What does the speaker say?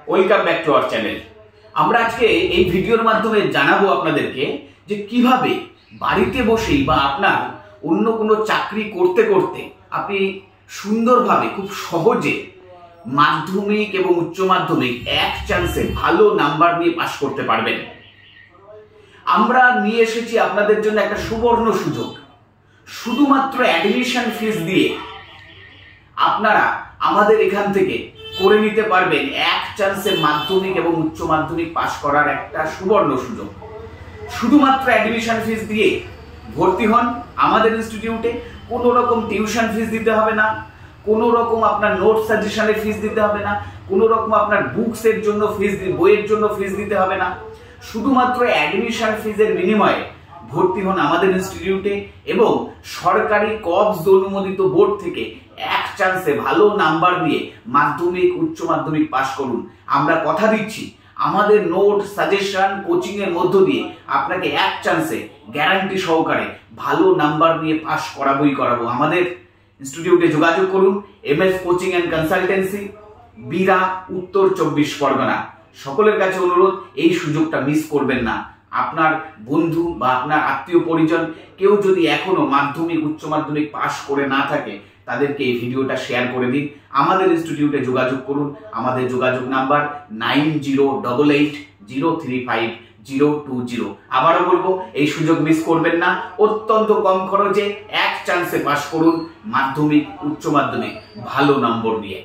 Welcome back to our channel. আমরা আজকে এই ভিডিওর মাধ্যমে জানাবো আপনাদেরকে যে কিভাবে বাড়িতে বসেই বা আপনার অন্য কোনো চাকরি করতে করতে আপনি সুন্দরভাবে খুব সহজে মাধ্যমিক এবং উচ্চ মাধ্যমিক এক চান্সে ভালো নাম্বার নিয়ে পাশ করতে পারবেন। আমরা নিয়ে এসেছি আপনাদের জন্য একটা সুবর্ণ সুযোগ। শুধুমাত্র অ্যাডমিশন ফিস দিয়ে আপনারা আমাদের এখান থেকে করে নিতে পারবেন এক চান্সে মাধ্যমিক এবং উচ্চ মাধ্যমিক পাশ করার একটা সুবর্ণ সুযোগ। শুধুমাত্র অ্যাডমিশন ফিস দিয়ে ভর্তি হন আমাদের ইনস্টিটিউটে। কোনো রকম টিউশন ফিস দিতে হবে না, কোনো রকম আপনার নোট সাজেশনের ফিস দিতে হবে না, কোনো রকম আপনার বুকসের জন্য ফিস, বইয়ের জন্য ফিস দিতে হবে না। শুধুমাত্র অ্যাডমিশন ফিজের বিনিময়ে ভর্তি হন আমাদের ইনস্টিটিউটে এবং সরকারি কবজ অনুমোদিত বোর্ড থেকে এক চান্সে ভালো নাম্বার নিয়ে মাধ্যমিক উচ্চ মাধ্যমিক পাশ করুন। আমরা কথা দিচ্ছি আমাদের নোট সাজেশন কোচিং এর মধ্য দিয়ে আপনাকে এক চান্সে গ্যারান্টি সহকারে ভালো নাম্বার নিয়ে পাশ করাবো। আমাদের ইনস্টিটিউটে যোগাযোগ করুন। MS কোচিং এন্ড কনসালটেন্সি, বিরা, উত্তর 24 পরগনা। সকলের কাছে অনুরোধ, এই সুযোগটা মিস করবেন না। আপনার বন্ধু বা আপনার আত্মীয় পরিজন কেউ যদি এখনো মাধ্যমিক উচ্চ মাধ্যমিক পাশ করে না থাকে তাদেরকে এই ভিডিওটা শেয়ার করে দিন। আমাদের ইনস্টিটিউটে যোগাযোগ করুন। আমাদের যোগাযোগ নাম্বার 9088035020। আবারও বলবো, এই সুযোগ মিস করবেন না। অত্যন্ত কম খরচে এক চান্সে পাশ করুন মাধ্যমিক উচ্চ মাধ্যমিক ভালো নম্বর নিয়ে।